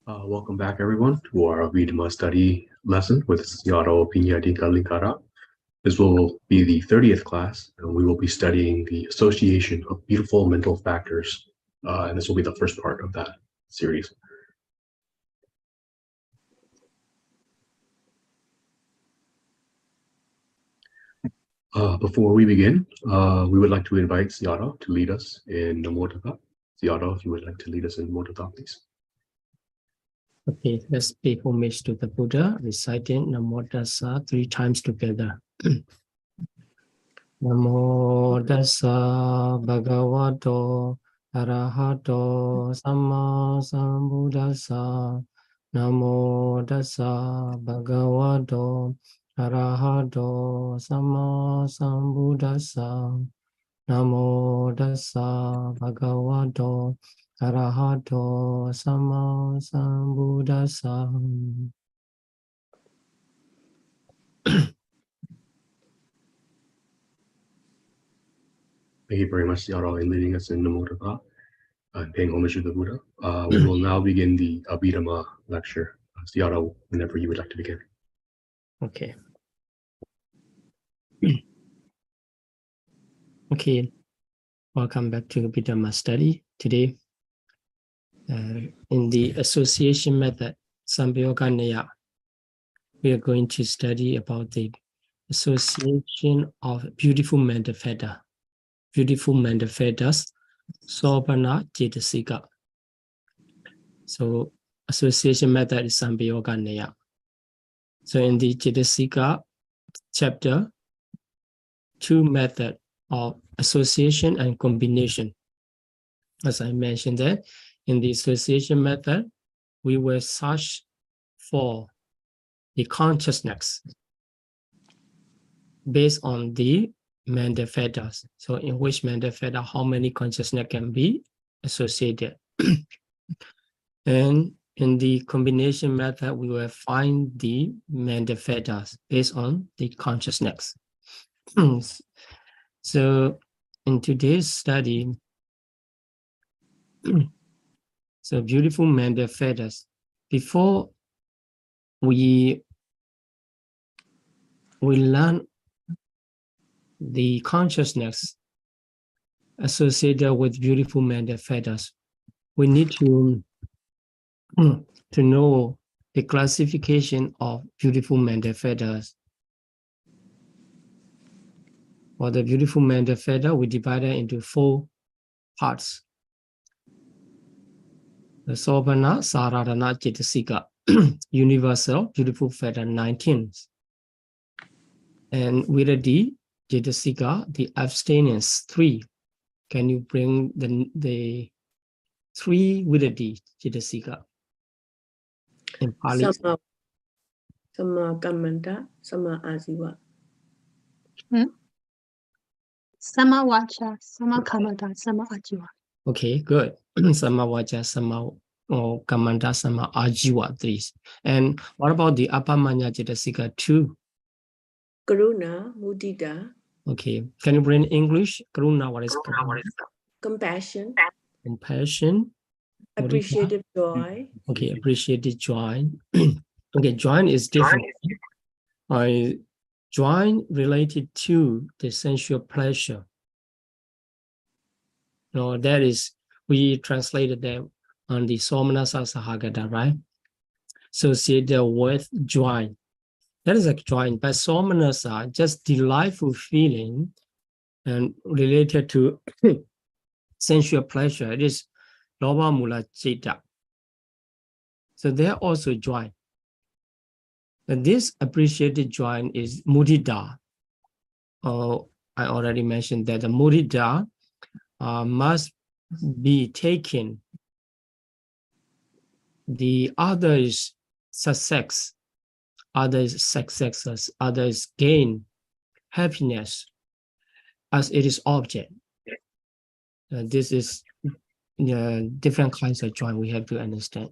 Welcome back, everyone, to our Abhidhamma study lesson with Yaro Pinyati Kalikara. This will be the 30th class, and we will be studying the association of beautiful mental factors. And this will be the first part of that series. Before we begin, we would like to invite Yaro to lead us in Namo Tassa. Yaro, if you would like to lead us in Namo Tassa, please. Okay, let's pay homage to the Buddha, reciting Namo Tassa 3 times together. Namo Tassa Bhagavato Arahato Samma Sambuddhassa. Namo Tassa Bhagavato Arahato Samma Sambuddhassa. Namo Tassa Bhagavato Arahato Samma Sambuddhassa. Thank you very much, Yaro, in leading us in Namo Tassa and paying homage to the Buddha. We will now begin the Abhidhamma lecture. Yaro, whenever you would like to begin. Okay. Okay, welcome back to Abhidhamma study. Today, in the association method, Sambhayoga, we are going to study about the association of beautiful mental fetters. Beautiful mental fetters, Sobhana Cetasika. So, association method is Sambhayoga. So, in the Cetasika chapter, 2 methods of association and combination. As I mentioned that, in the association method, we will search for the consciousness based on the mental fetters. So in which mental fetter, how many consciousness can be associated. And in the combination method, we will find the mental fetters based on the consciousness. So in today's study, so beautiful mental fetters. Before we learn the consciousness associated with beautiful mental fetters, we need to know the classification of beautiful mental fetters. For the beautiful mental fetter, we divide it into 4 parts. The Sobhana Saradhana Cetasika, universal beautiful fetter 19. And Viradhi Cetasika, the abstinence 3. Can you bring the 3 Viradhi Cetasika in Pali? Sama Kamanta, Sama Aziva. Sama Vacha, Sama Kamanta, Sama Ajiva. Okay, good. Sama Vacha, Sama Kamanta, Sama Ajiva, 3. And what about the Apamanya Cetasika 2? Karuna, Mudita. Okay, can you bring English? Karuna, what is Karuna? Compassion. Compassion. Appreciative joy. Okay, appreciative joy. Okay, joy is different. Joy related to the sensual pleasure. No, that is, we translated them on the Somanasa Sahagata, right? Associated with joy. That is a joy, but Somanasa, just delightful feeling and related to sensual pleasure. It is Loba Mula Citta. So they are also joy. And this appreciated joy is mudita. I already mentioned that the mudita must be taken. The other is success, others successes, others gain happiness as it is object. This is different kinds of joy we have to understand.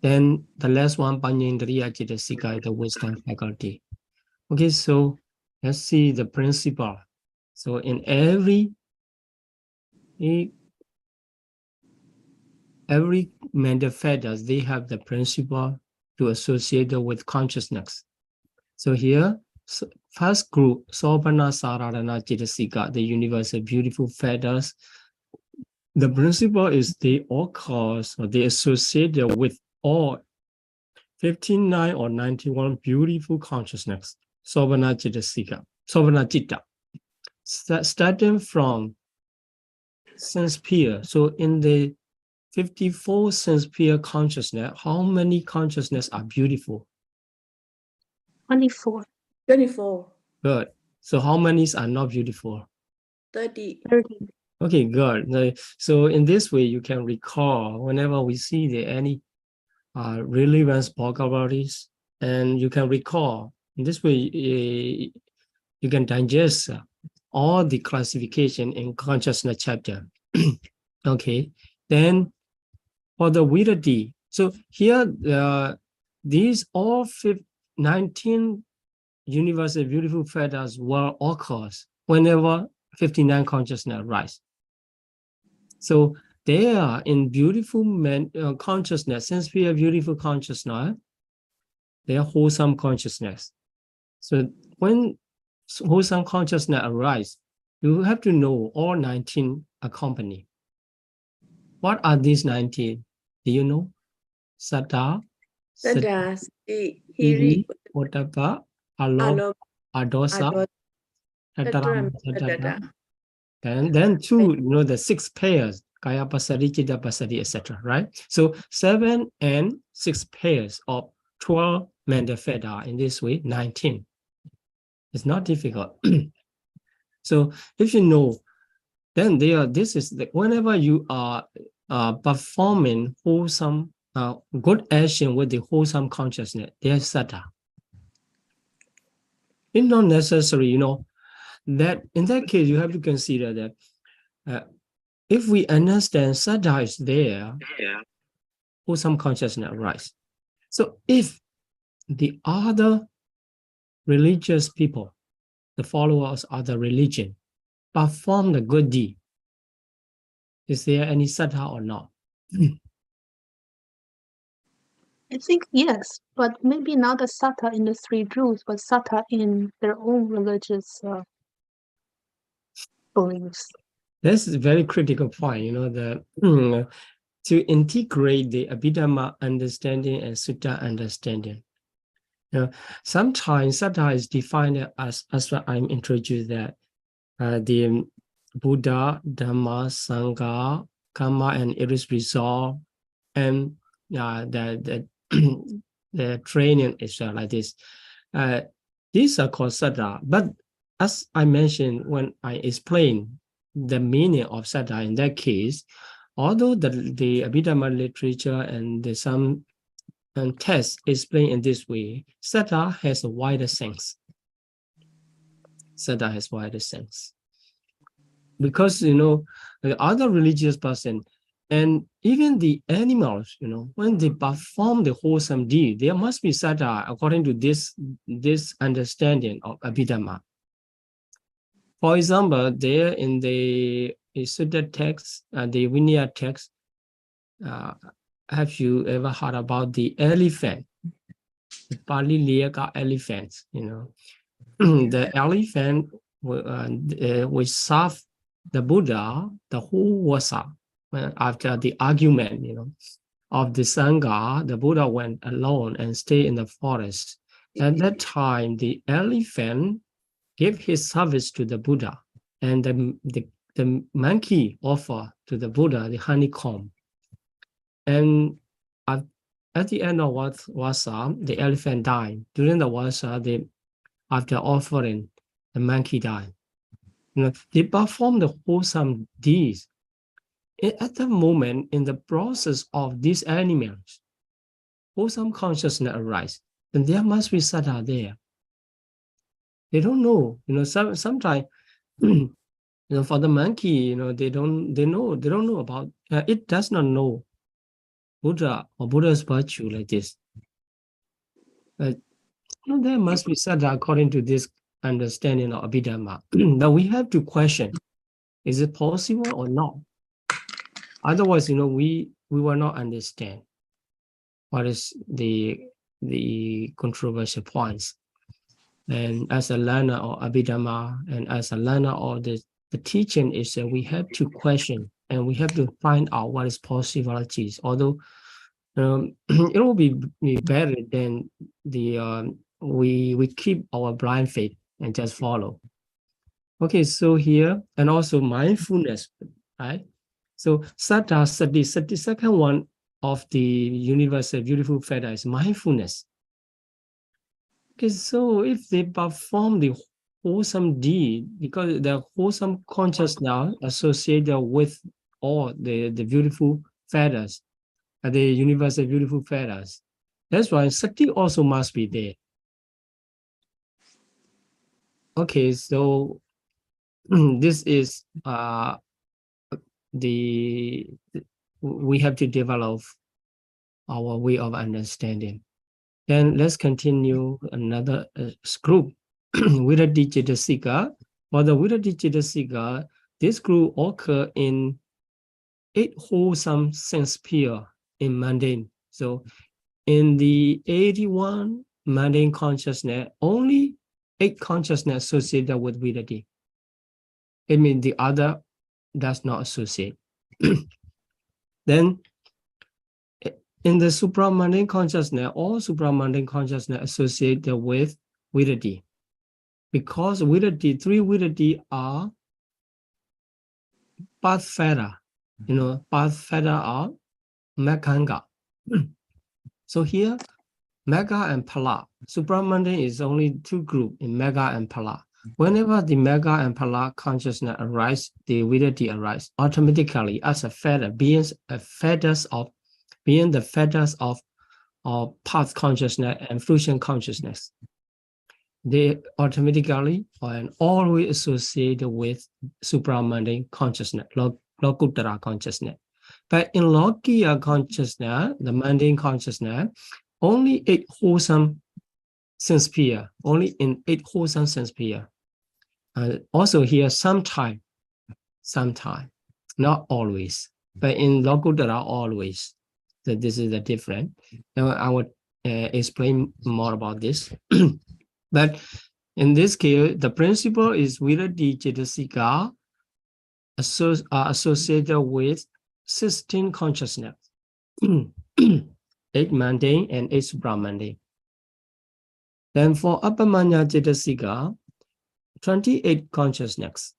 Then the last one, Panyendriya Cetasika, the wisdom faculty. Okay, so let's see the principle. So in every mental fetters, they have the principle to associate with consciousness. So here, first group, Sobhana Sararana Chitasika, the universal beautiful fetters. The principle is they all cause or they associate with all 59 or 91 beautiful consciousness, Sobhana Chitasika, Sobhana Chitta, starting from sense sphere. So in the 54 sense sphere consciousness, how many consciousness are beautiful? 24, 24, Good. So how many are not beautiful? 30. 30. Okay, good. So in this way, you can recall whenever we see any relevance vocabularies, and you can recall. In this way, you can digest all the classification in consciousness chapter. Okay, then for the Virati, so here these all 19 universal beautiful fetters will occurs whenever 59 consciousness rise. So they are in beautiful consciousness, since we have beautiful consciousness, they are wholesome consciousness. So when wholesome consciousness arises, you have to know all 19 accompany. What are these 19? Do you know? Saddha, Saddha, Sati, Hiri, Hiri, Ottappa, Alopa, Adosa, Tattara, Saddha. Then two, the 6 pairs, Kaya Pasari, Chitta Pasari, etc. Right? So 7 and 6 pairs of 12 mental fetters in this way, 19. It's not difficult. So if you know, then this is whenever you are performing wholesome, good action with the wholesome consciousness, there's saddha. It's not necessary, that in that case, you have to consider that if we understand saddha is there, wholesome consciousness arises. So if the other religious people, the followers of the religion, perform the good deed, is there any saddha or not? I think yes, but maybe not the sattha in the 3 jewels, but sattha in their own religious beliefs. This is a very critical point, to integrate the Abhidhamma understanding and Sutta understanding. Sometimes saddha is defined as what I'm introduced that the Buddha, Dhamma, Sangha, Karma, and it is resolved, and the training is like this. These are called saddha. But as I mentioned when I explained the meaning of saddha in that case, although the Abhidhamma literature and some texts explain in this way, saddha has a wider sense. Saddha has wider sense. Because, the other religious person and even the animals, when they perform the wholesome deed, there must be saddha according to this understanding of Abhidhamma. For example, there in the Sutta text, the Vinaya text, have you ever heard about the elephant? The Pali Liyaka elephants, the elephant which served the Buddha, the whole wasa. After the argument, of the Sangha, the Buddha went alone and stayed in the forest. At that time, the elephant gave his service to the Buddha, and the monkey offered to the Buddha the honeycomb. And at the end of wasa, the elephant died. During the wasa, after offering, the monkey died. They performed the wholesome deeds. At the moment, in the process of these animals, wholesome consciousness arises, then there must be saddha there. They don't know, sometimes, for the monkey, they don't know about, it does not know Buddha or Buddha's virtue like this. There must be saddha according to this understanding of Abhidhamma. But we have to question, is it possible or not? Otherwise, we will not understand what is the controversial points. And as a learner of Abhidhamma, and as a learner of the teaching, is that we have to question and we have to find out what is possibilities. Although it will be better than we keep our blind faith and just follow. Okay, so here, and also mindfulness, right? So Saddha Sati, second one of the universal beautiful feather is mindfulness. Okay, so if they perform the wholesome deed, because the wholesome consciousness now associated with all the beautiful feathers, the universal beautiful feathers, that's why Sati also must be there. Okay, so this is we have to develop our way of understanding. Then let's continue another group. Viddhati Cetasika. For the Viddhati Cetasika, this group occur in 8 wholesome sense sphere in mundane. So in the 81 mundane consciousness, only 8 consciousness associated with Viddhati. It means the other does not associate. Then in the supramundane consciousness, all supramundane consciousness associated with Viddhati. Because Viddhati, 3 Viddhati are path feather, path feather are Meghanga. So here, Megha and Phala. Supramundane is only 2 groups in Megha and Phala. Whenever the Megha and Phala consciousness arise, the Viddhati arise automatically as a feather, being the feathers of path consciousness and fruition consciousness. They automatically and always associated with supramundane consciousness, Lokuttara consciousness. But in Lokiya consciousness, the mundane consciousness, only 8 wholesome sense sphere, only in 8 wholesome sense sphere. Also here, sometime, not always, but in Lokuttara always. So this is the difference. Now I will explain more about this. But in this case, the principle is Viddhati Cetasika associated with 16 consciousness, 8 mundane and 8 supramundane. Then for Appamanya Cetasika, 28 consciousness.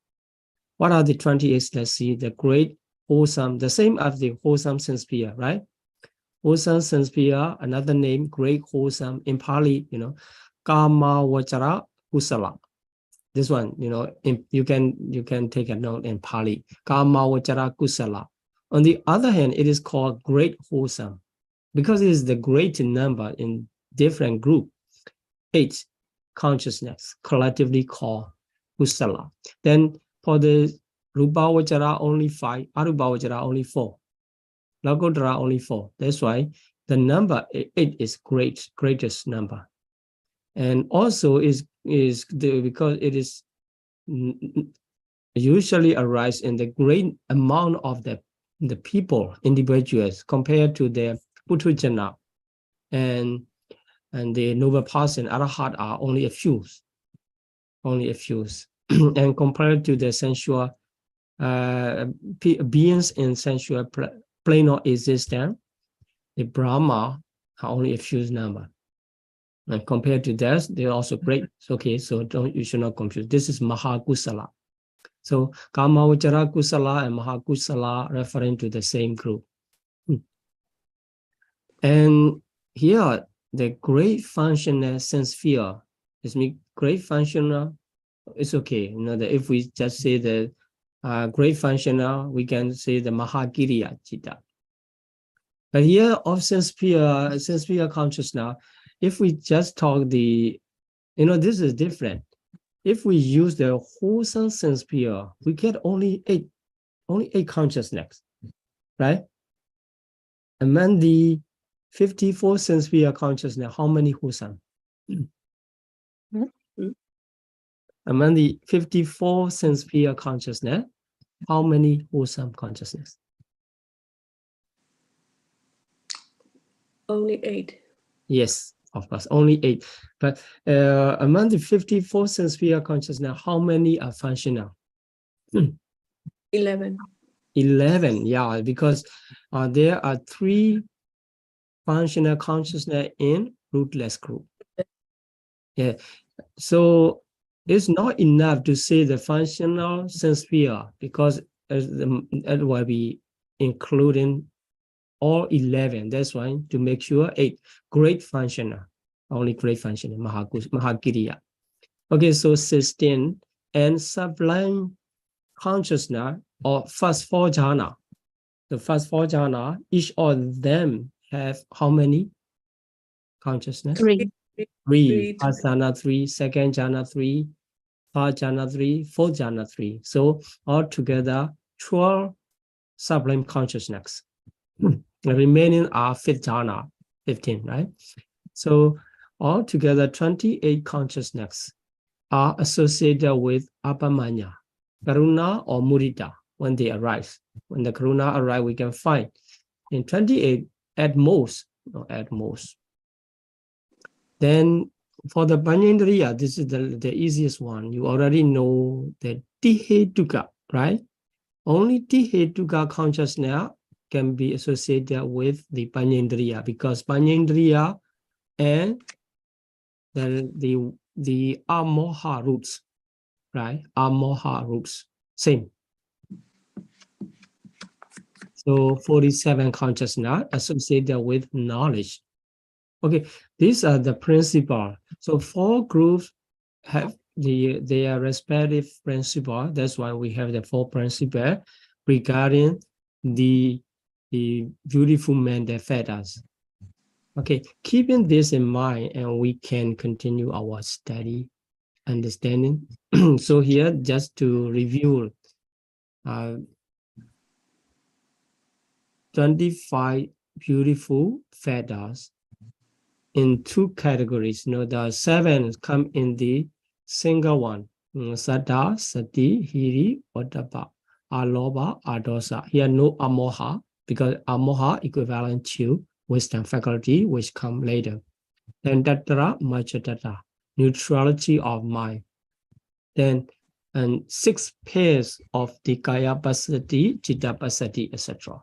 What are the 28? Let's see, the great wholesome, the same as the wholesome sense sphere, right? Wholesome sense sphere, another name, great wholesome, in Pali, Kama Vachara Kusala. This one, you can take a note in Pali, Kama Vachara Kusala. On the other hand, it is called great wholesome because it is the great number in different group. 8 consciousness collectively called Kusala. Then for the Rupa Vachara only 5, Arupa Vachara only 4, Lokuttara only 4. That's why the number 8 is greatest number. And also because it is usually arise in the great amount of the people, individuals, compared to the Puthujjana and the noble person, Arahat are only a few. And compared to the sensual beings in sensual plane of existence, the Brahma are only a few number. And compared to that, they're also great. Okay, so you should not confuse. This is Mahakusala. So Kama Vachara Kusala and Mahakusala referring to the same group. And here, the great functional sense sphere is great functional. It's okay. That if we just say the great functional, we can say the Mahakiriya Chitta. But here of sense sphere consciousness, if we just talk this is different. If we use the wholesome sense sphere, we get only 8 consciousness, right? Among the 54 sense sphere consciousness, how many wholesome? Among the 54 sense sphere consciousness, how many wholesome consciousness? Only 8. Yes, of course, only 8. But among the 54 sense sphere consciousness, how many are functional? 11. 11, yeah, because there are 3 functional consciousness in rootless group. Yeah, so it's not enough to say the functional sense sphere because it will be including all 11. That's why to make sure 8 great functional, only great functional, Mahakiriya. Okay, so 16 and sublime consciousness or first 4 jhana. The first 4 jhana, each of them have how many consciousness? 3. 3. First jhana 3, second jhana 3, third jhana 3, fourth jhana 3. So altogether 12 sublime consciousness. The remaining are fifth jhana, 15, right? So altogether 28 consciousness are associated with Abhamanya, Karuna or Mudita when they arise. When the Karuna arrive, we can find in 28 at most, not at most. Then for the Banyendriya, this is the easiest one. You already know the Tihetuka, right? Only Tihetuka consciousness can be associated with the Banyendriya because Banyendriya and the Amoha roots, right? Amoha roots, same. So 47 consciousness associated with knowledge. Okay, these are the principle. So 4 groups have their respective principle. That's why we have the 4 principles regarding the beautiful men that fed us. Okay, keeping this in mind, and we can continue our study, understanding. So here, just to review, 25 beautiful feathers in 2 categories. You know, the 7 come in the single one. Saddha, Sati, Hiri, Ottappa, Aloba, Adosa. Here no Amoha, because Amoha equivalent to wisdom faculty, which come later. Then Tattara, Machatattara, neutrality of mind. Then and 6 pairs of the Kaya Pasati, Chitta Pasati, etc.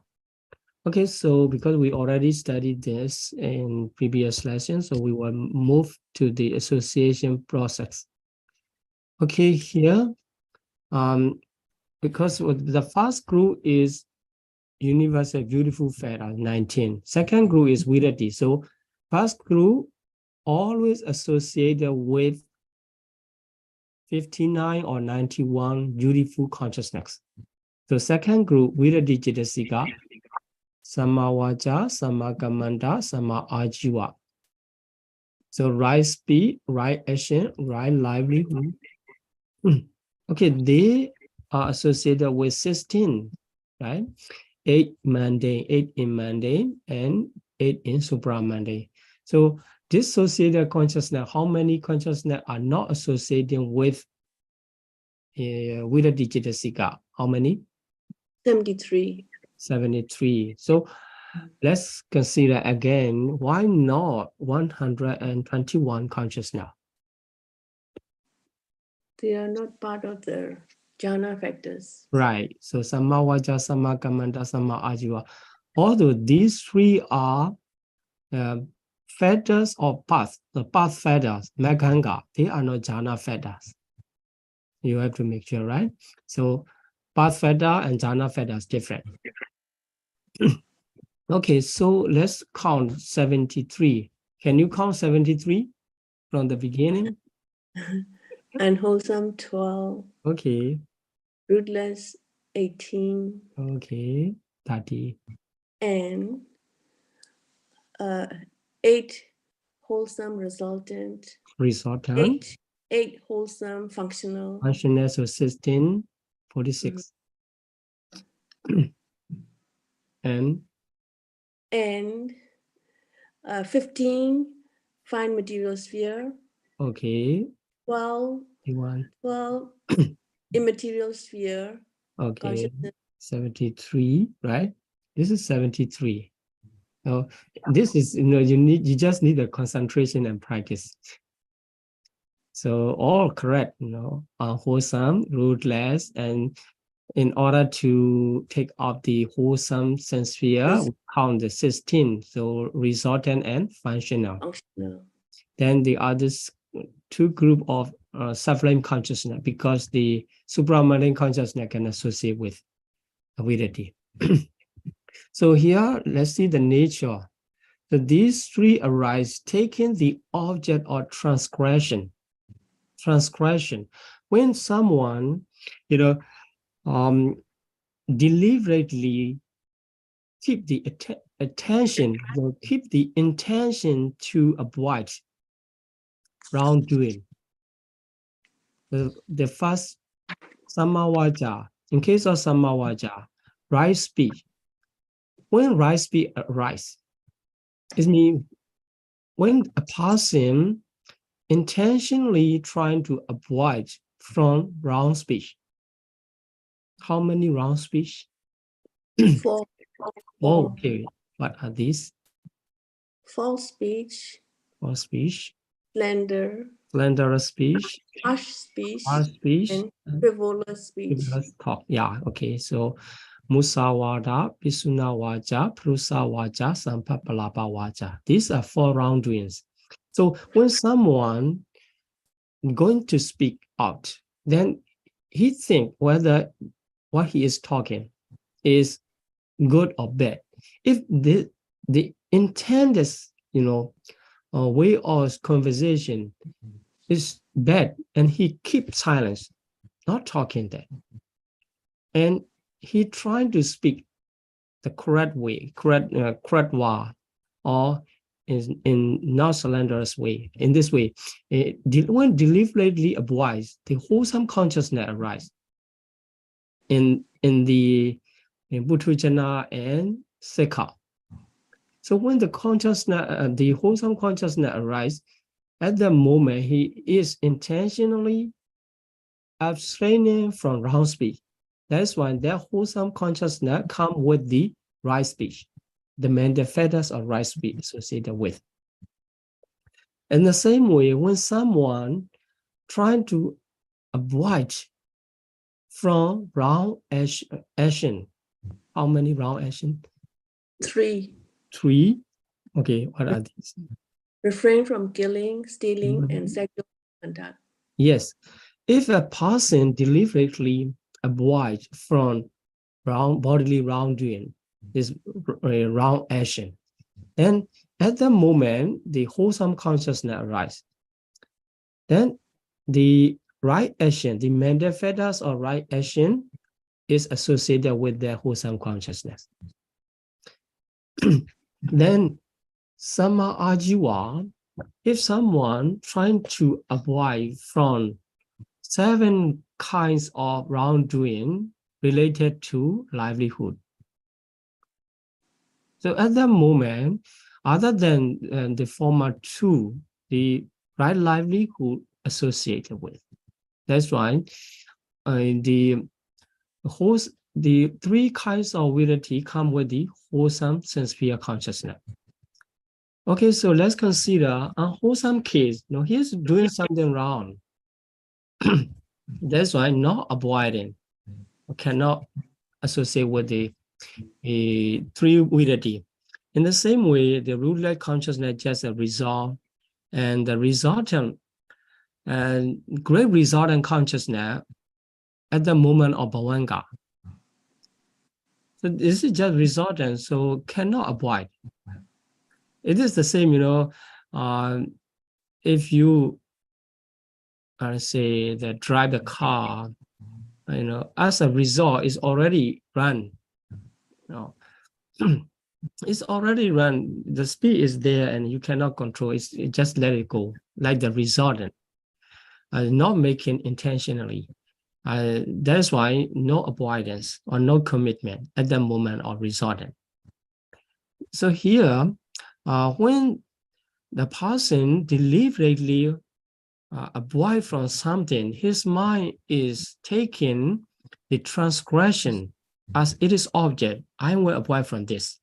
Okay, so because we already studied this in previous lessons, so we will move to the association process. Okay, here, because the first group is universal beautiful feather, 19. Second group is Virati. So first group always associated with 59 or 91 beautiful consciousness. So second group, Virati Jidasika, Samawaja, Samakamanda, Sama Ajiva. So right speed, right action, right livelihood. Okay, they are associated with 16, right? 8 mundane, 8 in mundane, and 8 in supramundane. So dissociated consciousness, how many consciousness are not associated with the Digitasika? How many? 73. 73. So let's consider again, why not 121 consciousness? They are not part of the jhana factors. Right. So Samavaja, Samakamanta, Sama Ajiva. Although these 3 are fetters of path, the path fetters, Meghanga, they are not jhana fetters. You have to make sure, right? So path fetter and jhana fetters different. Okay, so let's count 73. Can you count 73 from the beginning? Unwholesome 12. Okay. Rootless 18. Okay. 30. And 8 wholesome resultant. Resultant. 8 wholesome functional. Functional, so 16, 46. And 15 fine material sphere. okay. 12 immaterial sphere. Okay. 73, right? This is 73. So this is, you just need the concentration and practice. So all correct, wholesome, rootless, and in order to take off the wholesome sense sphere, we count the 16. So resultant and functional. Functional. Then the others two group of sublime consciousness, because the supramarine consciousness can associate with avidity. So here, let's see the nature. So these three arise taking the object or transgression. Transgression. When someone, deliberately keep the attention, keep the intention to avoid wrongdoing. The first samavaja, in case of samavaja, right speech. When right speech arises, it means when a person intentionally trying to avoid from wrong speech. How many wrong speech? 4. Oh, okay. What are these? False speech. False speech. Slander. Slanderous speech. Harsh speech. Harsh speech. And frivolous speech. Frivolous talk. Yeah, okay. So Musawada, Pisuna Waja, Prusa Waja, Sampapalapa Waja. These are 4 wrongdoings. So when someone going to speak out, then he think whether what he is talking is good or bad. If the intended, way of conversation is bad, and he keeps silence, not talking that, and he trying to speak the correct way, correct word, or in not slanderous way. In this way, when deliberately advised, the wholesome consciousness arises in the Buddhajana and Sekha. So when the consciousness, the wholesome consciousness arises, at the moment he is intentionally abstraining from wrong speech. That's why that wholesome consciousness comes with the right speech, the mental fetters of right speech associated with. In the same way, when someone trying to avoid from wrong action, how many wrong action? 3. 3. Okay, what are these? Refrain from killing, stealing, and sexual contact. Yes, if a person deliberately avoids from bodily wrongdoing, this wrong action, then at the moment the wholesome consciousness arises. Then the right action, the mental fetters or right action, is associated with their wholesome consciousness. Then Sama Ajiva, if someone trying to avoid from 7 kinds of wrongdoing related to livelihood. So at that moment, other than the former 2, the right livelihood associated with. That's why the 3 kinds of virity come with the wholesome sense sphere consciousness. Okay, so let's consider a wholesome case. He's doing something wrong. That's why not avoiding, cannot associate with the 3 virity. In the same way, the root-led consciousness just a result, and the resultant and great resultant consciousness at the moment of bhavanga. So this is just resultant, so cannot avoid. It is the same, if you say that drive the car, as a result, it's already run. It's already run. The speed is there, and you cannot control it. Just let it go, like the resultant. Not making intentionally. That's why no avoidance or no commitment at the moment of resultant. So here, when the person deliberately avoid from something, his mind is taking the transgression as it is object. I will avoid from this.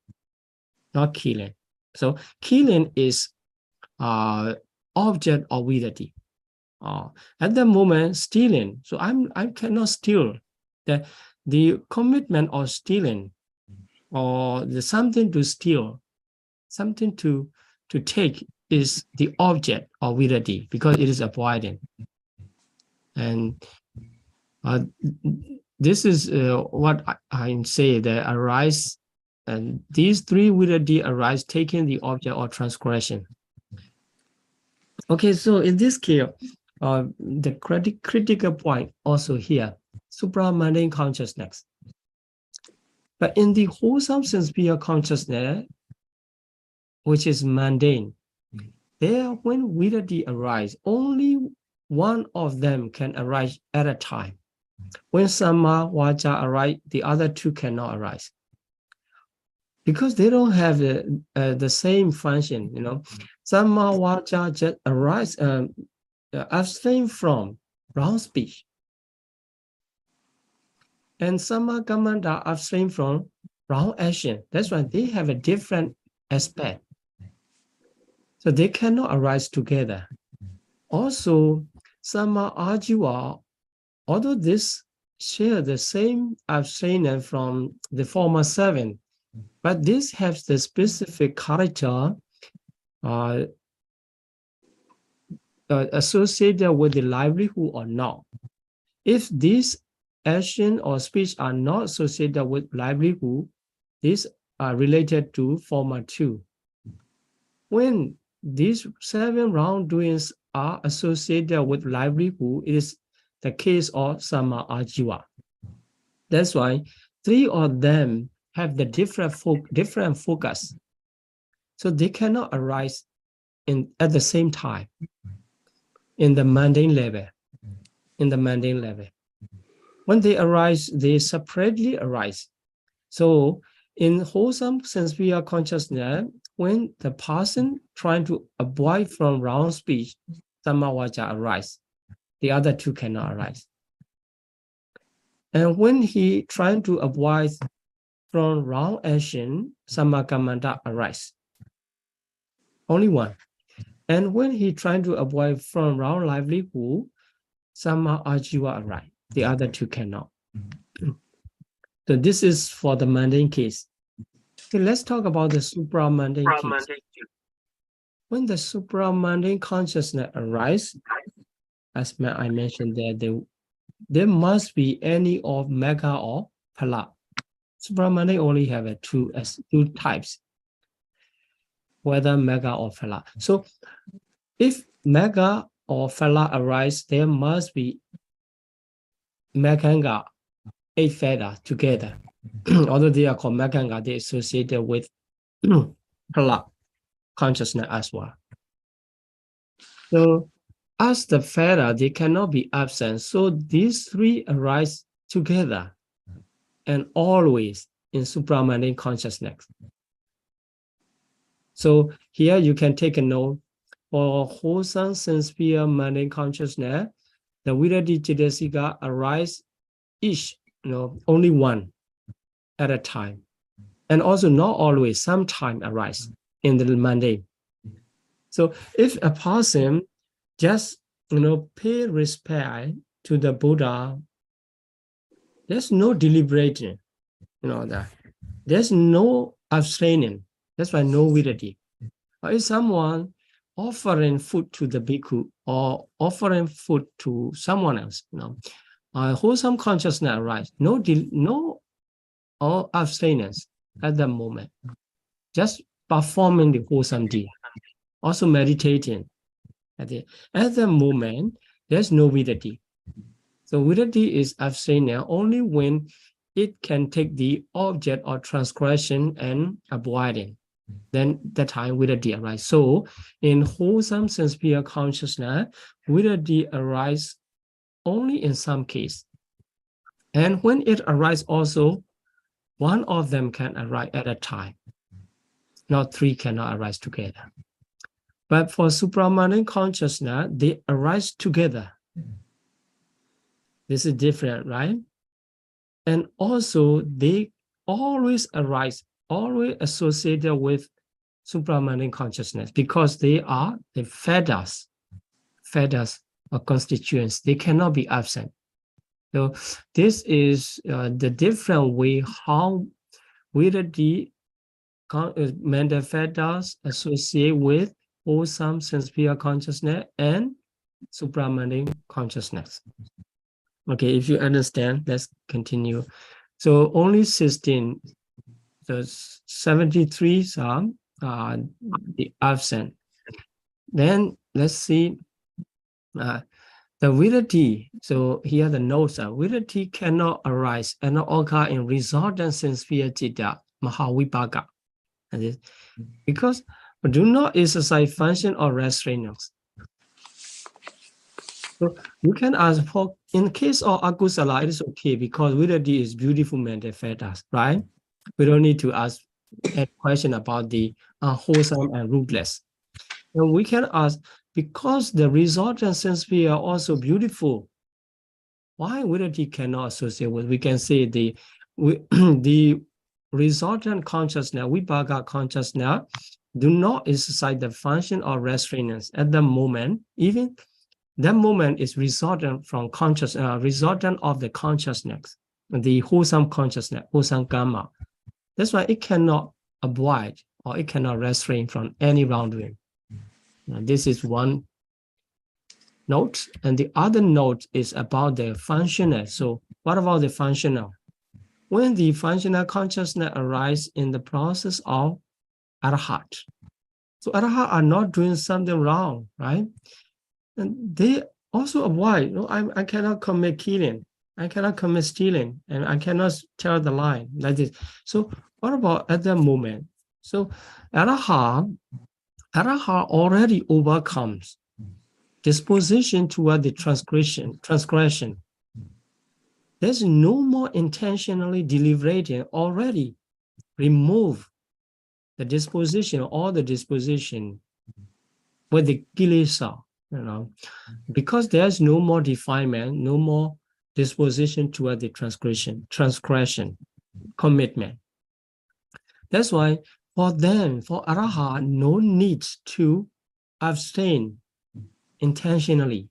not killing. So killing is object of Viddhati. At the moment, stealing. So I cannot steal. The commitment of stealing, or the something to steal, something to take, is the object of Viddhati because it is avoiding. And this is what I say, that arise, and these three Viddhati arise taking the object or transgression. Okay, so in this case, the critical point also here, supramundane consciousness. But in the wholesome sense-pure consciousness, which is mundane, there, when Viddhati arise, only one of them can arise at a time. When Samma Vaca arise, the other two cannot arise. Because they don't have the same function, you know. Samma Vaca just arise, abstain from wrong speech. And Samma Kammanta abstain from wrong action. That's why they have a different aspect. So they cannot arise together. Also, Samma Ajiva, although this share the same abstinence from the former seven, but this has the specific character associated with the livelihood or not. If these action or speech are not associated with livelihood, these are related to former two. When these seven wrongdoings are associated with livelihood, it is the case of Samma Ajiva. That's why three of them have the different focus. So they cannot arise at the same time in the mundane level. In the mundane level. When they arise, they separately arise. So in wholesome sense-pure consciousness, when the person trying to avoid from wrong speech, Samma Vaca arise. The other two cannot arise. And when he trying to avoid from wrong action, Samma Kammanta arise. Only one. And when he trying to avoid from wrong livelihood, Samma Ajiva arise. The other two cannot. So this is for the mundane case. Okay, let's talk about the supramundane case. When the supramundane consciousness arises, as I mentioned there must be any of Magga or Phala. Supramundane only have two types, whether Magga or Phala. So if Magga or Phala arise, there must be Magganga, 8 feather together. Although they are called Magganga, they are associated with Phala consciousness as well. So as the feather, they cannot be absent. So these three arise together and always in supramundane consciousness. So here you can take a note. For wholesome sense-pure mundane consciousness, the Viddhati Cetasika arise each, only one at a time. And also not always, sometime arise in the mundane. So if a person just, pay respect to the Buddha, there's no deliberating, that. There's no abstaining. That's why no Viddhati. Or if someone offering food to the bhikkhu or offering food to someone else, wholesome consciousness arises. No abstinence at the moment. Just performing the wholesome deed. Also meditating. At the moment, there's no Viddhati. So Viddhati is abstinence only when it can take the object or transgression and avoiding. Then that time Viddhati arises. So in wholesome sense-pure consciousness, Viddhati arises only in some case. And when it arises also, one of them can arise at a time. Not three cannot arise together. But for supramundane consciousness, they arise together. This is different, right? And also, they always arise always associated with supramundane consciousness because they are the feathers or constituents. They cannot be absent. So this is the different way how Viddhati mental feathers associate with wholesome sense-pure consciousness and supramundane consciousness. Okay, if you understand, let's continue. So only 16, the 73 are the absent. Then let's see the Viddhati. So here the notes are Viddhati cannot arise and not occur in resultant sense-pure citta, Mahavipaka. Because do not exercise function or restraints. So you can ask for, in case of akusala, it is okay because Viddhati is beautiful mental feathers, right? We don't need to ask a question about the unwholesome and rootless. And we can ask, because the resultant sense-pure are also beautiful, why Viddhati cannot associate with? We can say the resultant consciousness, vipaka consciousness, do not exercise the function or restraints at the moment. Even that moment is resultant from resultant of the consciousness, the wholesome consciousness, wholesome karma. That's why it cannot avoid or it cannot restrain from any wrongdoing. Now, this is one note, and the other note is about the functional. So what about the functional? When the functional consciousness arises in the process of arahat, so arahat are not doing something wrong, right? And they also avoid, I cannot commit killing, I cannot commit stealing, and I cannot tell the lie like this. So what about at that moment? So arahat already overcomes disposition toward the transgression. There's no more intentionally deliberating, already remove the disposition, all the disposition with the kilesa, because there's no more defilement, no more disposition toward the transgression, commitment. That's why for them, for arahat, no need to abstain intentionally.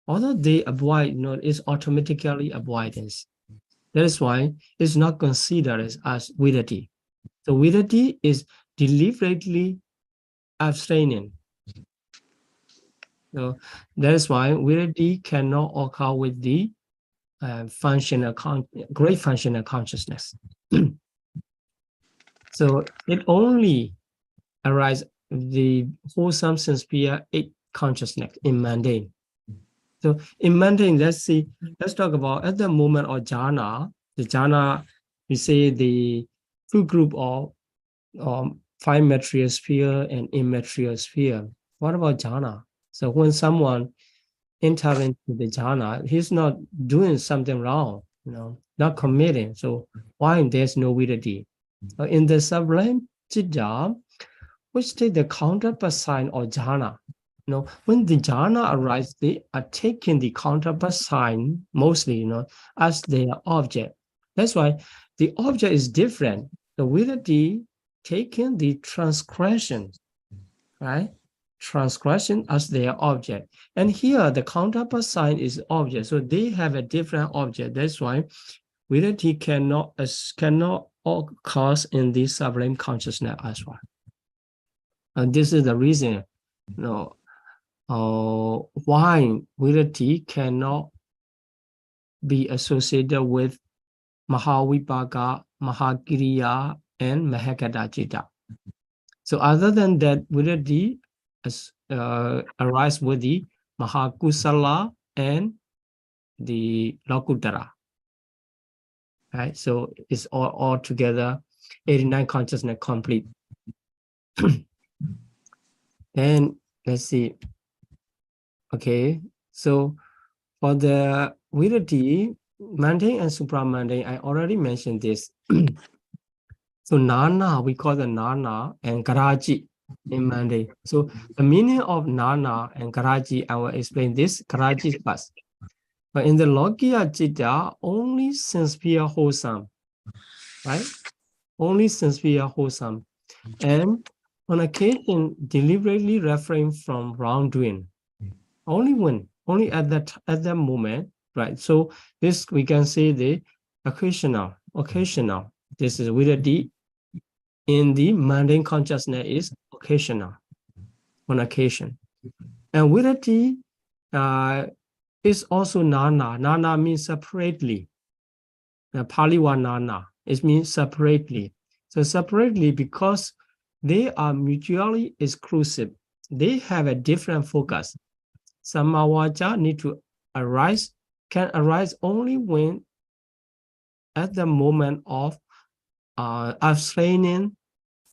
Although they avoid, it's automatically avoidance. That is why it's not considered as Viddhati. So Viddhati is deliberately abstaining. So that is why Viddhati cannot occur with the great functional consciousness. So it only arises the wholesome sense-pure consciousness in mundane. So in mundane, let's talk about at the moment of jhana. The jhana, we say the two group of 5 material sphere and immaterial sphere. What about jhana? So when someone enters into the jhana, he's not doing something wrong, not committing. So why there's no Viddhati? In the sublime citta, which take the counterpart sign of jhana. When the jhana arises, they are taking the counterpart sign mostly, as their object. That's why the object is different. The Viddhati taking the transgression, right? Transgression as their object. And here the counterpart sign is object. So they have a different object. That's why Viddhati cannot occur in the sublime consciousness as well. And this is the reason, why Viddhati cannot be associated with Mahavipaka, Mahakiriya, and Mahakata Citta. So other than that, Viddhati arises with the Mahakusala and the Lokutara. Right? So it's all together 89 consciousness complete. Then let's see. Okay, so for the Viddhati, mundane and supramundane, I already mentioned this. So Nana, we call the Nana and Karaji in mundane. So the meaning of Nana and Karaji, I will explain this. Karaji first. But in the Lokiya Citta, only sense-pure wholesome, right? only since we are wholesome, and on occasion deliberately refrain from wrongdoing. Only when, only at that moment, right? So this we can say the occasional. This is Viddhati in the mundane consciousness is occasional, on occasion. And Viddhati is also nana. Nana means separately. Pali wa nana, it means separately. So separately because they are mutually exclusive. They have a different focus. Samavaja need to arise, can arise only when at the moment of abstaining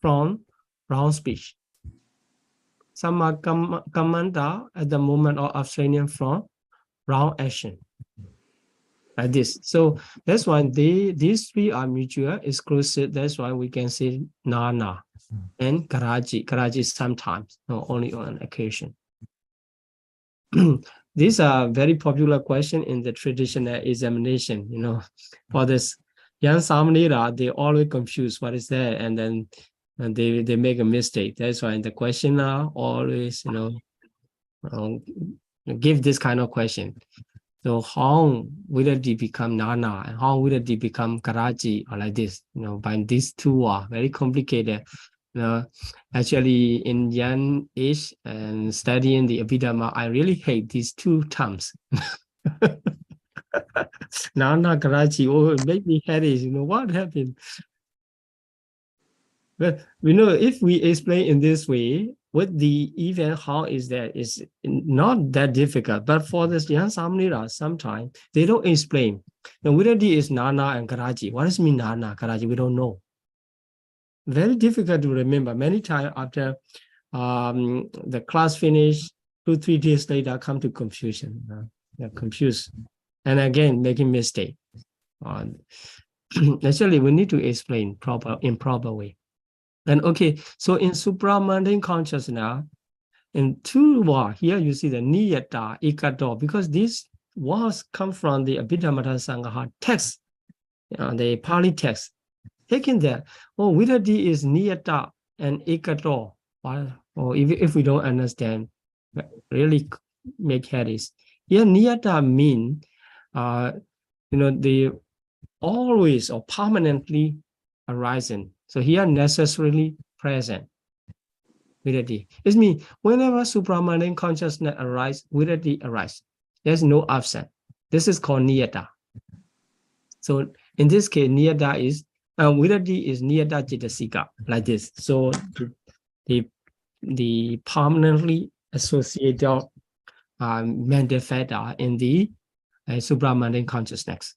from wrong speech. Sammakamanta at the moment of abstaining from wrong action. Like this. So that's why these three are mutual exclusive. That's why we can say nana and karaji sometimes, not only on occasion. These are very popular question in the traditional examination, you know. For this young Samanera, they always confuse what is that, and then they make a mistake. That's why the questioner always, you know, give this kind of question. So how will it become nana and how will it become karaji or like this? You know, by these two are very complicated. Actually, in young age and studying the Abhidhamma, I really hate these two terms. Nana karaji, oh, it made me headache. You know what happened? But we know if we explain in this way, with the event, how is that? Is not that difficult. But for this young Samanera, sometimes they don't explain. The Viddhati is nana and karaji. What does it mean nana, karaji? We don't know. Very difficult to remember. Many times after the class finished, 2-3 days later, come to confusion. They're confused. And again, making mistake. Actually, we need to explain in proper way. And okay, so in supramundane consciousness now, in two words, here you see the niyata, ikato, because these words come from the Abhidhamma Sangha text, the Pali text. Taking that, oh, Viddhati is niyata and ikato. Or if we don't understand, really make headaches. Here, niyata mean, you know, the always or permanently arising. So here, necessarily present. Viddhati. It means whenever supramundane consciousness arises, Viddhati arises. There's no absent. This is called niyata. So in this case, niyata is Viddhati is niyata citasika, like this. So the permanently associated mental factor in the supramundane consciousness.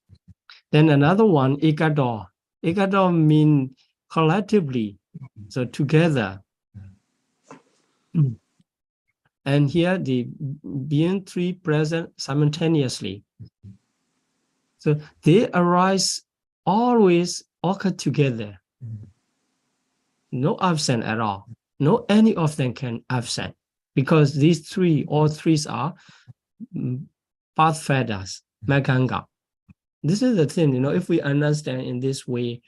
Then another one, ikato. Ikato means collectively, so together. And here the being three present simultaneously. So they arise always occur together. No absent at all. No any of them can absent. Because these three, all threes are path fetters, maganga. This is the thing, you know, if we understand in this way,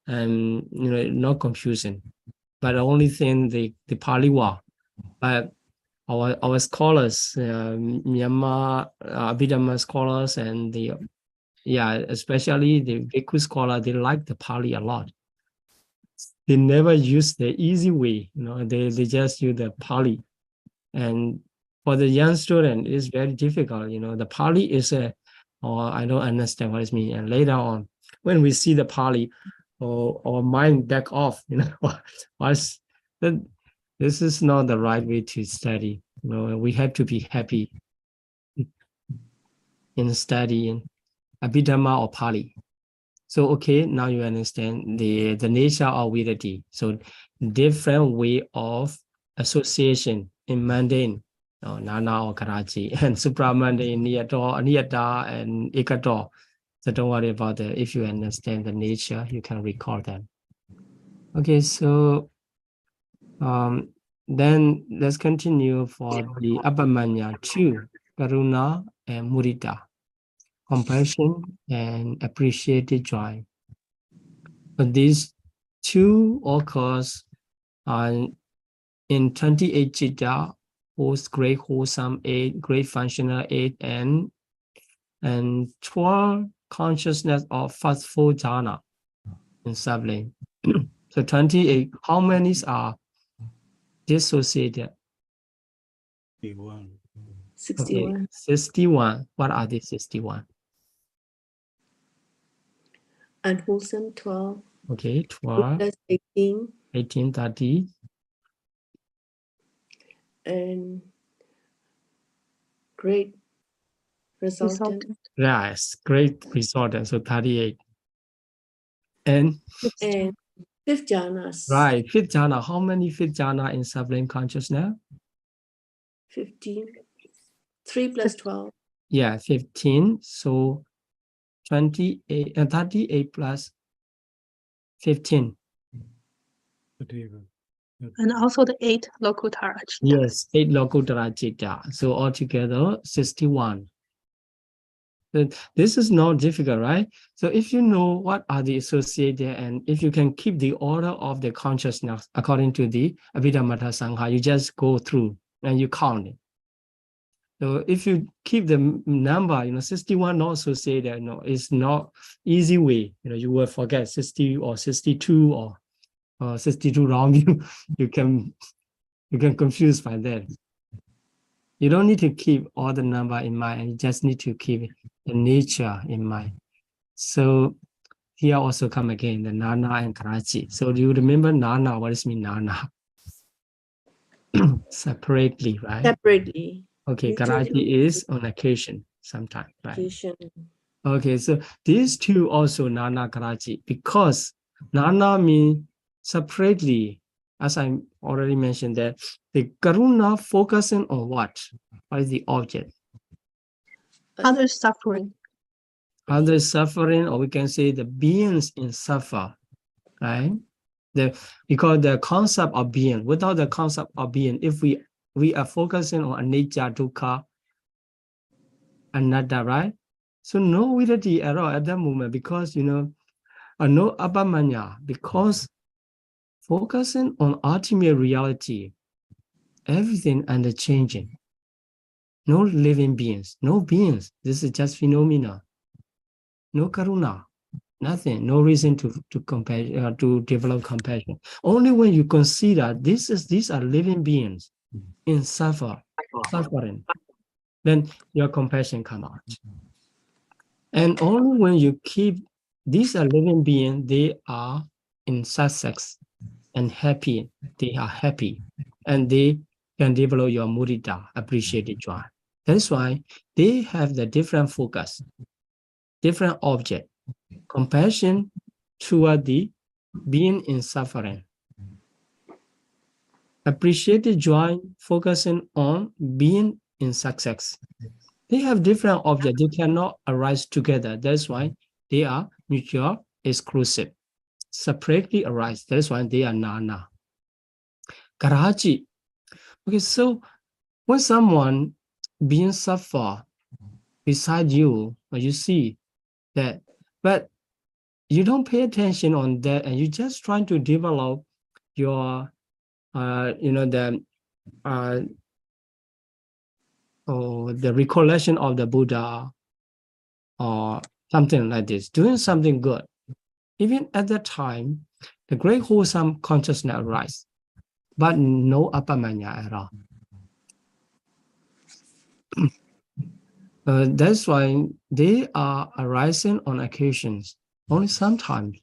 you know, not confusing. But the only thing the Pali wa, but our scholars, Myanmar Abhidhamma scholars, and the especially the Bhikkhu scholar, they like the Pali a lot. They never use the easy way, you know. They just use the Pali, and for the young student, it's very difficult. You know, the Pali is I don't understand what it means. And later on, when we see the Pali, our mind back off. You know, this is not the right way to study. You know, we have to be happy in studying Abhidhamma or Pali. So okay, now you understand the nature of Viddhati. So different way of association in mundane, nana or karachi, and supramundane, niyata and ikato. So don't worry about that. If you understand the nature, you can recall them. Okay, so then let's continue for the Abhamanya 2, Karuna and Mudita, compassion and appreciated joy. But these 2 occurs in 28 citta, whose great wholesome 8, great functional 8, and 12 consciousness of first 4 jhana in sublime. So 28, how many are dissociated? 61. 61. What are these 61? Unwholesome 12. Okay, 12, Plus 18. 18, 30. And great resultant. Yes, great resultant. So 38. And And fifth jhanas. right, fifth jhana. How many fifth jhana in sublime consciousness? 15. 3 plus 12. Yeah, 15. So 28 and 38 plus 15. And also the 8 Lokuttara Chitta. Yes, 8 Lokuttara Citta. So altogether 61. So this is not difficult, right? So if you know what are the associated, and if you can keep the order of the consciousness according to the Abhidhamma Sangha, you just go through and you count it. So if you keep the number, 61 not associated, it's not easy way. You will forget 60 or 62 or 62 wrong. You can confuse by that. You don't need to keep all the number in mind. You just need to keep the nature in mind. So here also come again the Nana and Karachi. So do you remember Nana? What does mean Nana? Separately, right? Separately. Okay, Mutual Karachi is on occasion sometimes, right? education. Okay, so these two also Nana Karachi, because Nana means separately, as I already mentioned, that the Karuna focusing on what? What is the object? Others suffering. Others suffering, or we can say the beings in suffer, right? Because the concept of being, without the concept of being, if we are focusing on anicca, dukkha, anatta, right? So no viridity at all at that moment, because no abhamanya, because focusing on ultimate reality, everything under changing. No living beings, no beings. This is just phenomena. No karuna, nothing, no reason to compare, to develop compassion. Only when you consider these are living beings in suffering, then your compassion come out. And only when you keep these are living beings, they are in success and happy, they are happy, and they can develop your mudita, appreciated joy. That's why they have the different focus, different object, compassion toward the being in suffering, appreciated joy focusing on being in success. They have different objects, they cannot arise together. That's why they are mutual exclusive, separately arise. That's why they are nana. Karachi. Okay, so when someone being suffer beside you, or you see that, but you don't pay attention on that, and you just trying to develop your the recollection of the Buddha or something like this, doing something good. Even at that time, the great wholesome consciousness arises, but no apamanya at all. That's why they are arising on occasions, only sometimes.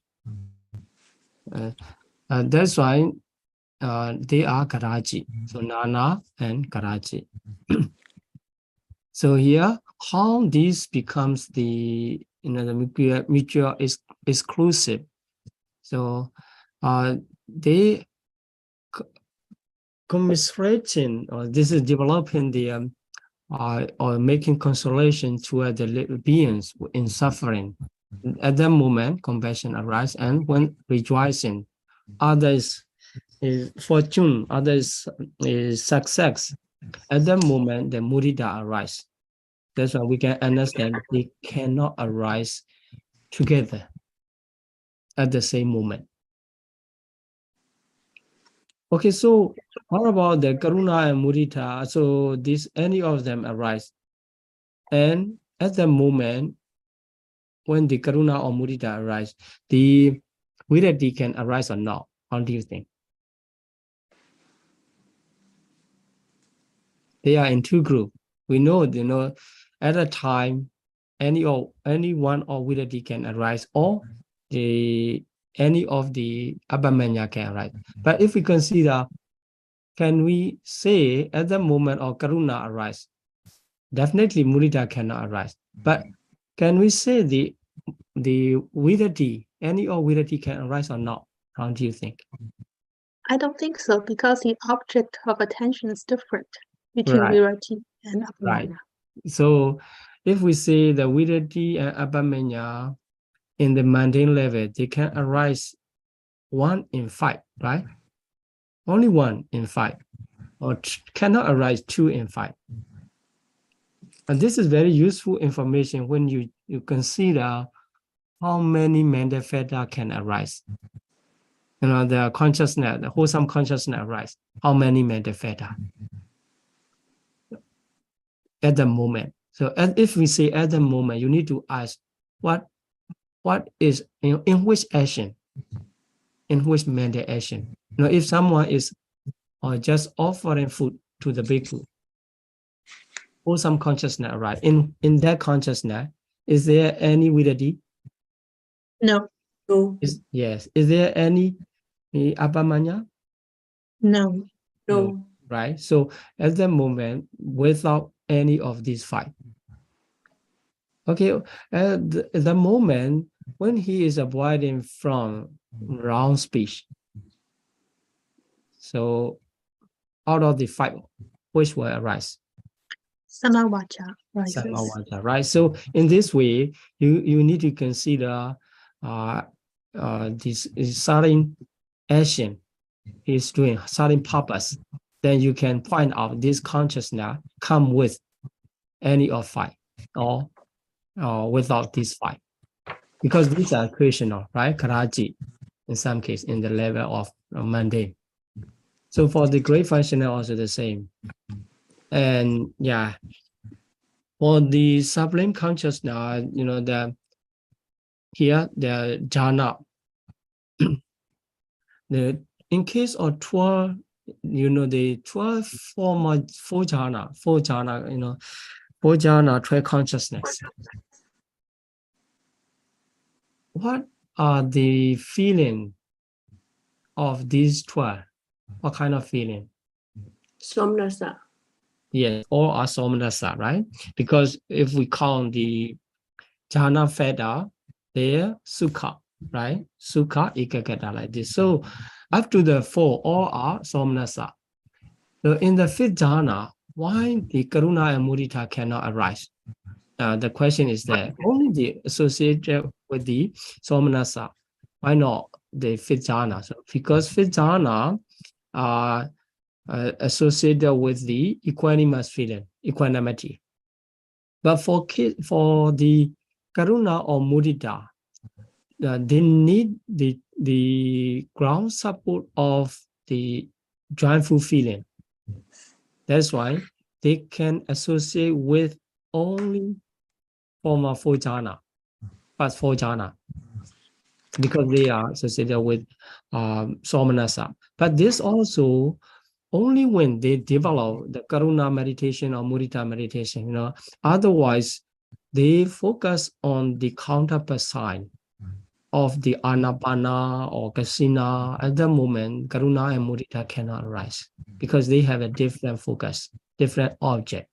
That's why they are Karachi. So Nana and Karachi. So here, how this becomes the the mutual exclusive. So they commiserating, or this is developing the or making consolation toward the little beings in suffering. At that moment, compassion arises, and when rejoicing, others is fortune, others is success. At that moment, the mudita arises. That's why we can understand they cannot arise together at the same moment. Okay, so what about the karuna and mudita? So any of them arise, and at the moment when the karuna or mudita arise, the viriddi can arise or not? How do you think? They are in two groups. We know, at a time, any one of viriddi can arise, or any of the abhamanya can arise. But if we consider, can we say at the moment of karuna arise? Definitely mudita cannot arise. But can we say the viriddi, any of viriddi can arise or not? How do you think? I don't think so, because the object of attention is different between Right. Virati and Right. Abhamanya. So if we say the viriddi and abhamanya in the mundane level, they can arise 1 in 5, right? Only 1 in 5, or cannot arise 2 in 5. And this is very useful information when you consider how many mental fetters can arise. The consciousness, the wholesome consciousness arise. How many mental fetters at the moment? So if we say at the moment, you need to ask what is in which action, in which mental action. If someone is just offering food to the bhikkhu, wholesome consciousness arise. In that consciousness, is there any viriddi? No. No. Yes. Is there any abhamanya? No. No. Right? So at the moment, without any of these 5. Okay, at the moment when he is avoiding from wrong speech, so out of the 5, which will arise? Samavacha rises. Samavacha, right? So in this way, you need to consider this certain action is doing, certain purpose. Then you can point out this consciousness come with any of 5 or without these 5, because these are occasional, right? Karaji, in some case, in the level of mundane. So for the great functional, also the same. And yeah, for the sublime consciousness, here the jhana, in case of 12, the 12 four jhana, 4 jhana, 12 consciousness. What are the feeling of these 12? What kind of feeling? Somnasa. Yes, all are somnasa, right? Because if we count the jhana fetters, they're sukha, right? Sukha, ekagata, like this. So up to the 4, all are somnasa. So in the 5th jhana, why the karuna and mudita cannot arise? The question is that only the associated with the somnasa. Why not the 5th jhana? So because 5th jhana are associated with the equanimous feeling, equanimity. But for the karuna or mudita, they need the ground support of the joyful feeling. That's why they can associate with only form of 4 jhana, past 4 jhana, because they are associated with somanasa. But this also only when they develop the karuna meditation or mudita meditation, otherwise they focus on the counterpart sign of the anapana or kasina. At the moment, karuna and mudita cannot arise because they have a different focus, different object.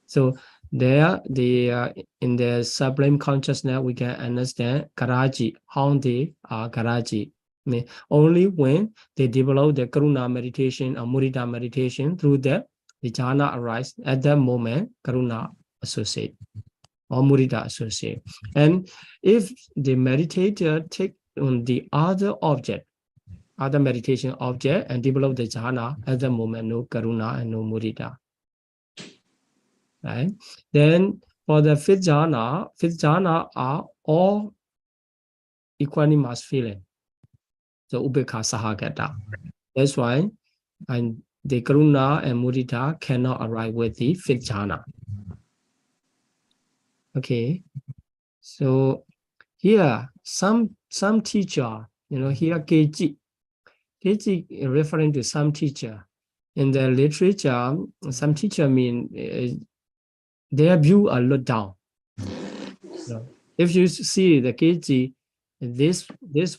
So there, in the sublime consciousness, we can understand karaji, how they are karaji. Only when they develop the karuna meditation or mudita meditation, through the jhana arise, at that moment karuna associate or mudita associate. And if the meditator take on the other object, other meditation object, and develop the jhana, at the moment no karuna and no mudita. Right? Then for the 5th jhana are all equanimous feeling. So Ubekha Sahagata. That's why and the Karuna and Mudita cannot arrive with the fifth jhana. Okay. So here some teacher, here Keji referring to some teacher. In the literature, some teacher mean their view are looked down. If you see the Keji, this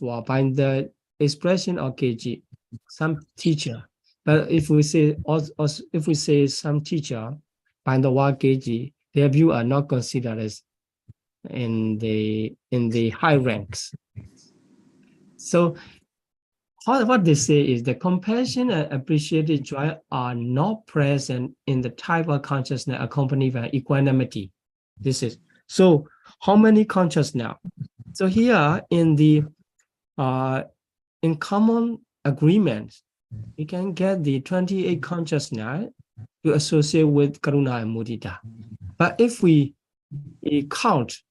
was by the expression of Keji, some teacher. But if we say some teacher by the word Keji, their view are not considered as in the high ranks. So what they say is the compassion and appreciative joy are not present in the type of consciousness accompanied by equanimity. This is so. How many consciousness now? So here in the in common agreement, you can get the 28 consciousness to associate with Karuna and Mudita. But if we count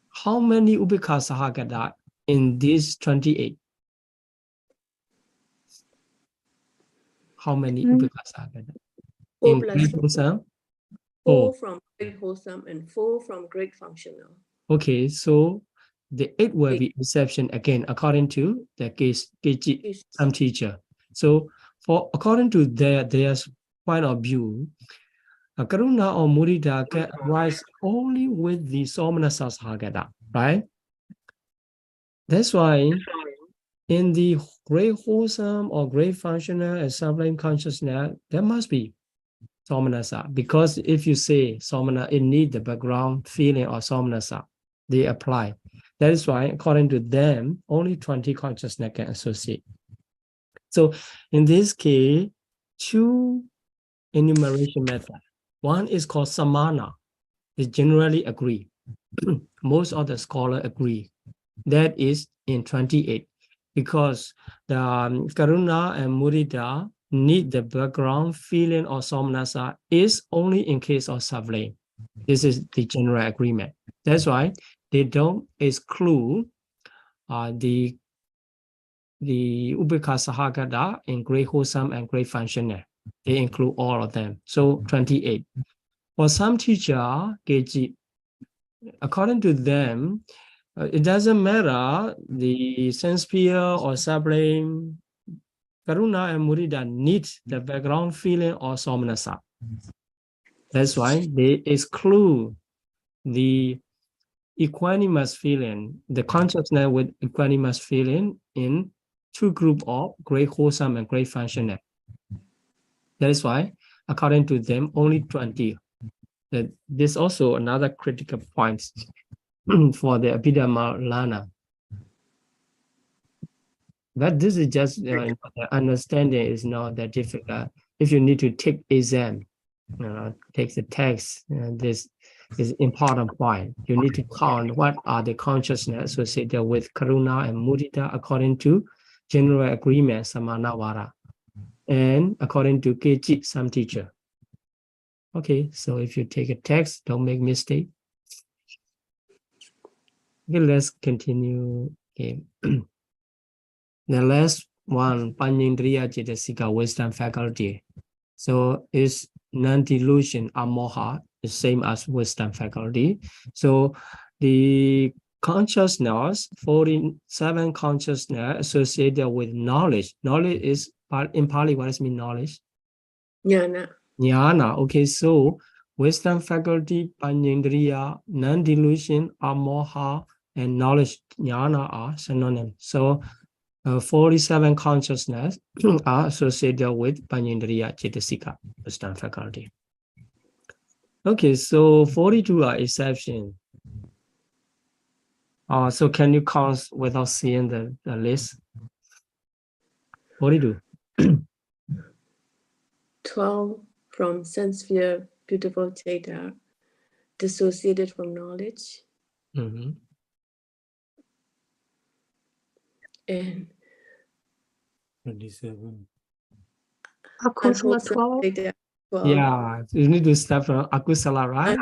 how many Ubekha Sahagata in these 28, how many Ubekha Sahagata? 4 In plus great wholesome? 4 from great wholesome and 4 from great functional. Okay, so the 8 will be exception again, according to the Keji, some teacher. So according to their point of view, Karuna or Mudita can arise only with the Somnasa Sahagata, right? That's why in the great wholesome or great functional and sublime consciousness, there must be Somnasa. Because if you say Somna, it needs the background feeling of Somnasa. They apply. That is why, according to them, only 20 consciousness can associate. So in this case, 2 enumeration methods. One is called Samana. They generally agree. Most of the scholars agree. That is in 28. Because the Karuna and Mudita need the background feeling of Somnasa is only in case of sublime. This is the general agreement. That's why they don't exclude the Ubekha Sahagata in great wholesome and great functional. They include all of them. So 28. For some teacher, Keji, according to them, it doesn't matter the sense sphere or sublime. Karuna and Mudita need the background feeling or Somnasa. That's why they exclude the equanimous feeling, the consciousness with equanimous feeling in 2 groups of great wholesome and great functional. That is why, according to them, only 20. This is also another critical point for the Abhidhamma Lana. But this is just the understanding is not that difficult. If you need to take exam, take the text, this is important point. You need to count what are the consciousness associated with Karuna and Mudita according to general agreement, Samanavara, and according to Keji, some teacher. Okay, so if you take a text, don't make mistake. Okay, let's continue. Okay. The last one, Panyindriya Cetasika, wisdom faculty. So it's non-delusion, amoha, the same as wisdom faculty. So the consciousness, 47 consciousness associated with knowledge. Knowledge is, in Pali, what does mean knowledge? Jnana. Jnana. Okay, so wisdom faculty, Panyindriya, non-delusion, amoha, and knowledge, jnana are synonyms. So 47 consciousness are associated with Panyindriya Cetasika, wisdom faculty. Okay, so 42 are exceptions. So can you count without seeing the list? 42. 12 from sense sphere, beautiful theta, dissociated from knowledge. Mm-hmm. And 27. Akusala 12. theta 12. Yeah, you need to start from Akusala, right?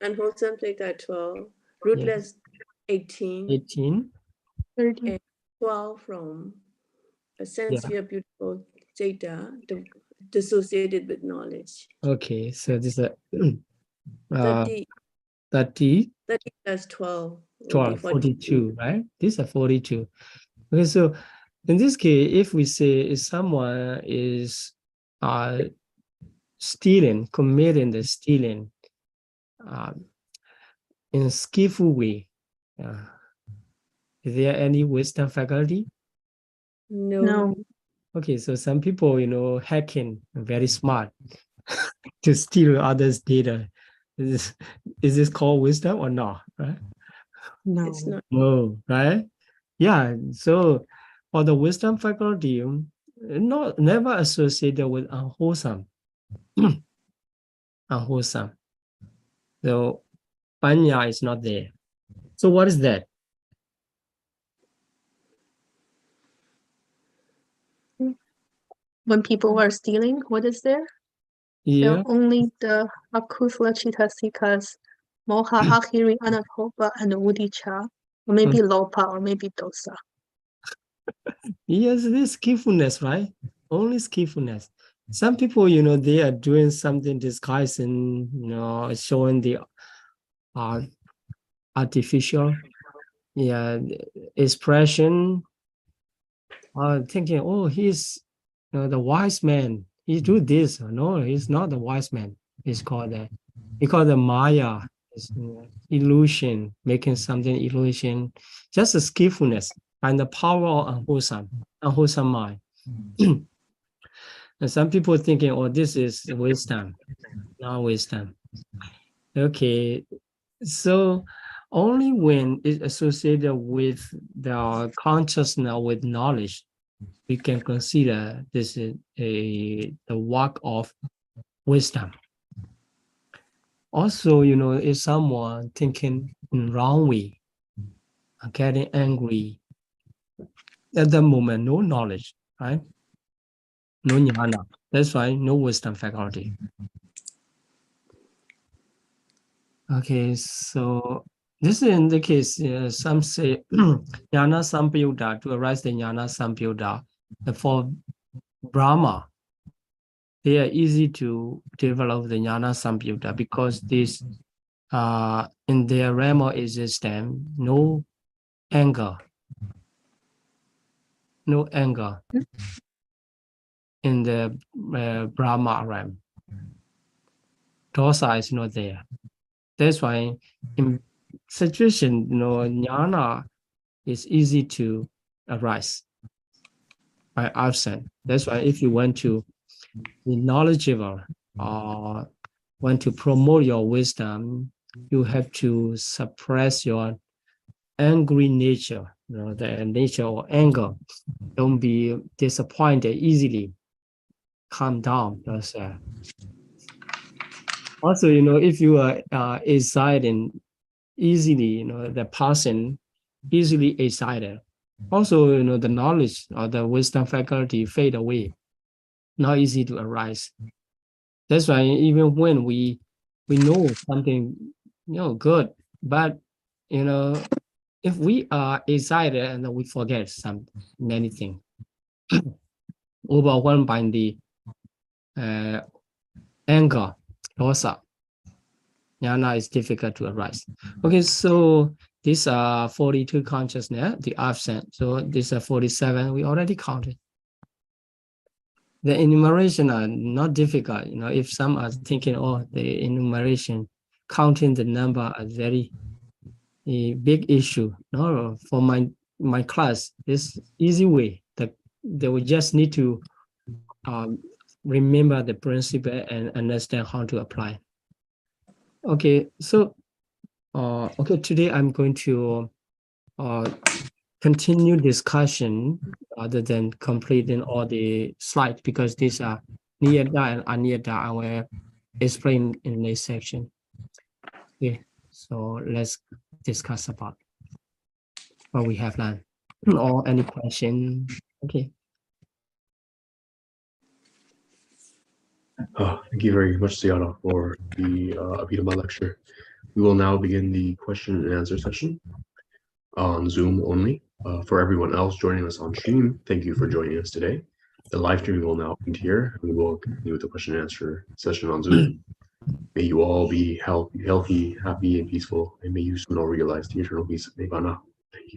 Unwholesome theta 12. Rootless 18. 18. 13. And 12 from a sense view of beautiful Chaita dissociated with knowledge. Okay, so this is 30, 30, 30 plus 12 will 12, be 42. 42, right? These are 42. Okay, so in this case, if we say if someone is stealing, committing the stealing in a skillful way, is there any wisdom faculty? No. Okay, so some people, hacking, very smart to steal others' data. Is this called wisdom or not? Right? No. It's not. No, right? Yeah. So for the wisdom faculty, never associated with unwholesome. Unwholesome. So panya is not there. So what is that? When people are stealing, what is there? Yeah. They're only the akusala chitasikas, moha, akiri, anatopa, and udicca, or maybe lopa, or maybe dosa. Yes, this skillfulness, right? Only skillfulness. Some people, they are doing something disguising, showing the artificial expression, thinking, oh, he's the wise man. He do this. No, he's not the wise man. He's called that. He called the Maya. It's, illusion, making something illusion. Just a skillfulness and the power of unwholesome mind. And some people thinking, oh, this is wisdom, not wisdom. Okay, so only when it's associated with the consciousness, with knowledge, we can consider this is the work of wisdom. Also, if someone thinking in wrong way, getting angry, at that moment, no knowledge, right? No jnana. That's why no wisdom faculty. Okay, so this indicates some say jnana sampayuta, to arise the jnana sampayuta. For Brahma, they are easy to develop the jnana sampayuta because this in their realm of existence, no anger in the Brahma realm. Dosa is not there. That's why in situation, jnana is easy to arise by absent. That's why if you want to be knowledgeable or want to promote your wisdom, you have to suppress your angry nature, the nature of anger. Don't be disappointed easily. Calm down yourself. Also, if you are excited easily, the person easily excited. Also, the knowledge or the wisdom faculty fade away, not easy to arise. That's why even when we know something, good, but if we are excited and we forget many things, overwhelmed by the anger, dosa, jnana is difficult to arise. Okay, so these are 42 consciousness, the absent. So these are 47. We already counted. The enumeration are not difficult. If some are thinking, oh, the enumeration, counting the number is very a big issue. No, for my class, this easy way that they will just need to remember the principle and understand how to apply. Okay, so today I'm going to continue discussion other than completing all the slides because these are niyata and aniyata. I will explain in this section. Okay, so let's discuss about what we have learned or any question. Okay. Thank you very much, Sayadaw, for the Abhidhamma lecture. We will now begin the question and answer session on Zoom only. For everyone else joining us on stream, thank you for joining us today. The live streaming will now end here. We will continue with the question and answer session on Zoom. May you all be healthy, happy, and peaceful, and may you soon all realize the eternal peace of Nibbana.